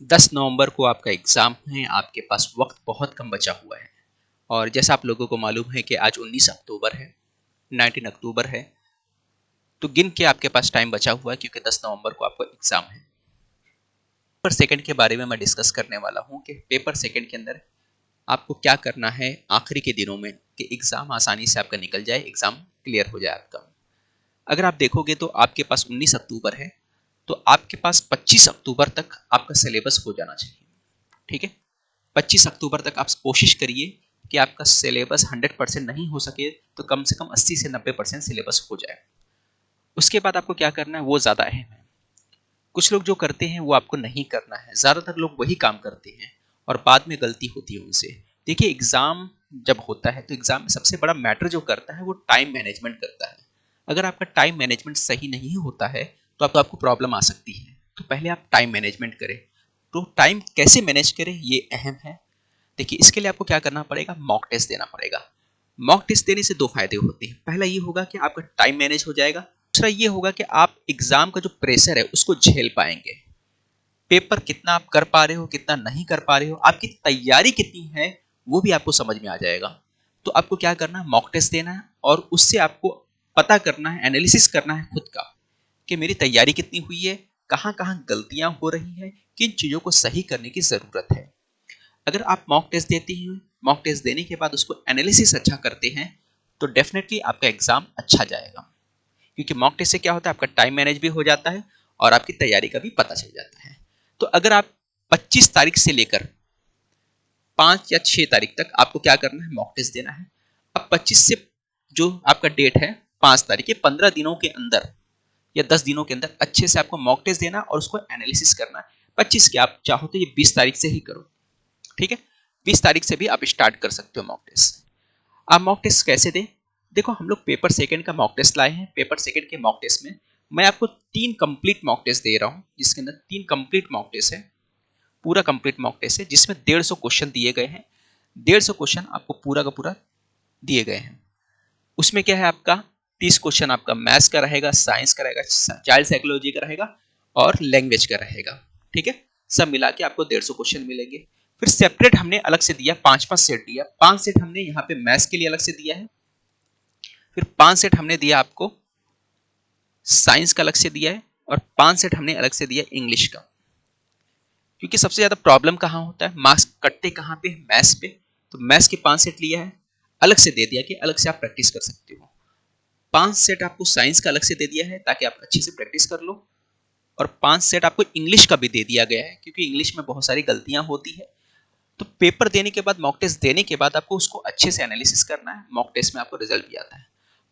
10 नवंबर को आपका एग्ज़ाम है, आपके पास वक्त बहुत कम बचा हुआ है। और जैसा आप लोगों को मालूम है कि आज 19 अक्टूबर है, 19 अक्टूबर है, तो गिन के आपके पास टाइम बचा हुआ है क्योंकि 10 नवंबर को आपका एग्ज़ाम है। पेपर सेकंड के बारे में मैं डिस्कस करने वाला हूँ कि पेपर सेकंड के अंदर आपको क्या करना है आखिरी के दिनों में कि एग्ज़ाम आसानी से आपका निकल जाए, एग्ज़ाम क्लियर हो जाए आपका। अगर आप देखोगे तो आपके पास 19 अक्टूबर है, तो आपके पास 25 अक्टूबर तक आपका सिलेबस हो जाना चाहिए। ठीक है, 25 अक्टूबर तक आप कोशिश करिए कि आपका सिलेबस 100% नहीं हो सके तो कम से कम 80 से 90% सिलेबस हो जाए। उसके बाद आपको क्या करना है वो ज़्यादा अहम है। कुछ लोग जो करते हैं वो आपको नहीं करना है, ज़्यादातर लोग वही काम करते हैं और बाद में गलती होती है उनसे। देखिए, एग्ज़ाम जब होता है तो एग्ज़ाम में सबसे बड़ा मैटर जो करता है वो टाइम मैनेजमेंट करता है। अगर आपका टाइम मैनेजमेंट सही नहीं होता है तो आपको प्रॉब्लम आ सकती है। तो पहले आप टाइम मैनेजमेंट करें। तो टाइम कैसे मैनेज करें ये अहम है। देखिए, इसके लिए आपको क्या करना पड़ेगा, मॉक टेस्ट देना पड़ेगा। मॉक टेस्ट देने से दो फायदे होते हैं। पहला ये होगा कि आपका टाइम मैनेज हो जाएगा। दूसरा ये होगा कि आप एग्जाम का जो प्रेशर है उसको झेल पाएंगे। पेपर कितना आप कर पा रहे हो, कितना नहीं कर पा रहे हो, आपकी तैयारी कितनी है वो भी आपको समझ में आ जाएगा। तो आपको क्या करना है, मॉक टेस्ट देना है और उससे आपको पता करना है, एनालिसिस करना है खुद का कि मेरी तैयारी कितनी हुई है, कहाँ कहाँ गलतियां हो रही हैं, किन चीजों को सही करने की जरूरत है। अगर आप मॉक टेस्ट देते हैं, मॉक टेस्ट देने के बाद उसको एनालिसिस अच्छा करते हैं तो डेफिनेटली आपका एग्जाम अच्छा जाएगा। क्योंकि मॉक टेस्ट से क्या होता है, आपका टाइम मैनेज भी हो जाता है और आपकी तैयारी का भी पता चल जाता है। तो अगर आप 25 तारीख से लेकर 5 या 6 तारीख तक आपको क्या करना है, मॉक टेस्ट देना है। अब 25 से जो आपका डेट है 5 तारीख के 15 दिनों के अंदर या 10 दिनों के अंदर अच्छे से आपको मॉक टेस्ट देना और उसको एनालिसिस करना है। 25 के आप चाहो तो ये 20 तारीख से ही करो। ठीक है, 20 तारीख से भी आप स्टार्ट कर सकते हो मॉक टेस्ट। आप मॉक टेस्ट कैसे दें, देखो हम लोग पेपर सेकंड का मॉक टेस्ट लाए हैं। पेपर सेकंड के मॉक टेस्ट में मैं आपको 3 कंप्लीट मॉक टेस्ट दे रहा हूं, जिसके अंदर 3 कंप्लीट मॉक टेस्ट है। पूरा कंप्लीट मॉक टेस्ट है जिसमें 150 क्वेश्चन दिए गए हैं। 150 क्वेश्चन आपको पूरा का पूरा दिए गए हैं। उसमें क्या है, आपका 30 क्वेश्चन आपका मैथ्स का रहेगा, साइंस का रहेगा, चाइल्ड साइकोलॉजी का रहेगा और लैंग्वेज का रहेगा। ठीक है, सब मिला के आपको 150 क्वेश्चन मिलेंगे। फिर सेपरेट हमने अलग से दिया, 5-5 सेट दिया। 5 सेट हमने यहाँ पे मैथ्स के लिए अलग से दिया है, फिर 5 सेट हमने दिया आपको साइंस का अलग से दिया है और 5 सेट हमने अलग से दिया इंग्लिश का। क्योंकि सबसे ज्यादा प्रॉब्लम कहाँ होता है, मार्क्स कटते कहाँ पे, मैथ्स पे। तो मैथ्स के 5 सेट लिया है, अलग से दे दिया कि अलग से आप प्रैक्टिस कर सकते हो। 5 सेट आपको साइंस का अलग से दे दिया है ताकि आप अच्छे से प्रैक्टिस कर लो। और 5 सेट आपको इंग्लिश का भी दे दिया गया है क्योंकि इंग्लिश में बहुत सारी गलतियां होती है। तो पेपर देने के बाद, मॉक टेस्ट देने के बाद आपको उसको अच्छे से एनालिसिस करना है। मॉक टेस्ट में आपको रिजल्ट भी आता है।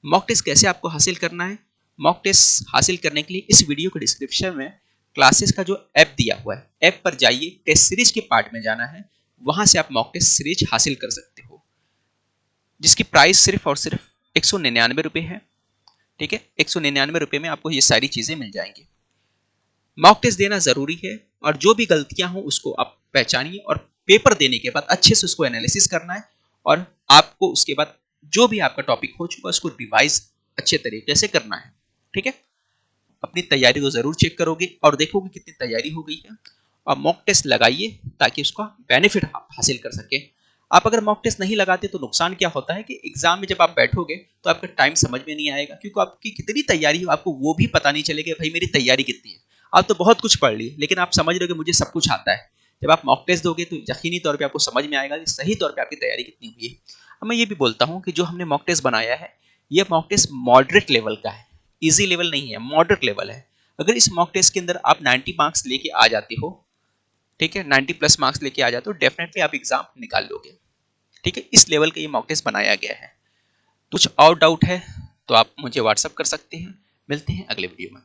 मॉक टेस्ट कैसे आपको हासिल करना है, मॉक टेस्ट हासिल करने के लिए इस वीडियो के डिस्क्रिप्शन में क्लासेस का जो ऐप दिया हुआ है, ऐप पर जाइए, टेस्ट सीरीज के पार्ट में जाना है, वहां से आप मॉक टेस्ट सीरीज हासिल कर सकते हो, जिसकी प्राइस सिर्फ और सिर्फ 199 रुपये है। ठीक है, 199 रुपये में आपको ये सारी चीजें मिल जाएंगी। मॉक टेस्ट देना जरूरी है और जो भी गलतियां हो उसको आप पहचानिए और पेपर देने के बाद अच्छे से उसको एनालिसिस करना है। और आपको उसके बाद जो भी आपका टॉपिक हो चुका है उसको रिवाइज अच्छे तरीके से करना है। ठीक है, अपनी तैयारी को जरूर चेक करोगे और देखोगे कितनी तैयारी हो गई है। और मॉक टेस्ट लगाइए ताकि उसका बेनिफिट आप हासिल कर सके। आप अगर मॉक टेस्ट नहीं लगाते तो नुकसान क्या होता है कि एग्जाम में जब आप बैठोगे तो आपका टाइम समझ में नहीं आएगा, क्योंकि आपकी कितनी तैयारी हो आपको वो भी पता नहीं चलेगा भाई मेरी तैयारी कितनी है। आप तो बहुत कुछ पढ़ लिए लेकिन आप समझ रहे हो कि मुझे सब कुछ आता है। जब आप मॉक टेस्ट दोगे तो यकीनी तौर पे आपको समझ में आएगा कि सही तौर पे आपकी तैयारी कितनी हुई है। अब मैं ये भी बोलता हूँ कि जो हमने मॉक टेस्ट बनाया है ये मॉक टेस्ट मॉडरेट लेवल का है, इजी लेवल नहीं है, मॉडरेट लेवल है। अगर इस मॉक टेस्ट के अंदर आप 90 मार्क्स लेके आ जाते हो, ठीक है, 90 प्लस मार्क्स लेके आ जाते हो, डेफिनेटली आप एग्जाम निकाल लोगे। ठीक है, इस लेवल का ये मॉक टेस्ट बनाया गया है। कुछ और डाउट है तो आप मुझे व्हाट्सअप कर सकते हैं। मिलते हैं अगले वीडियो में।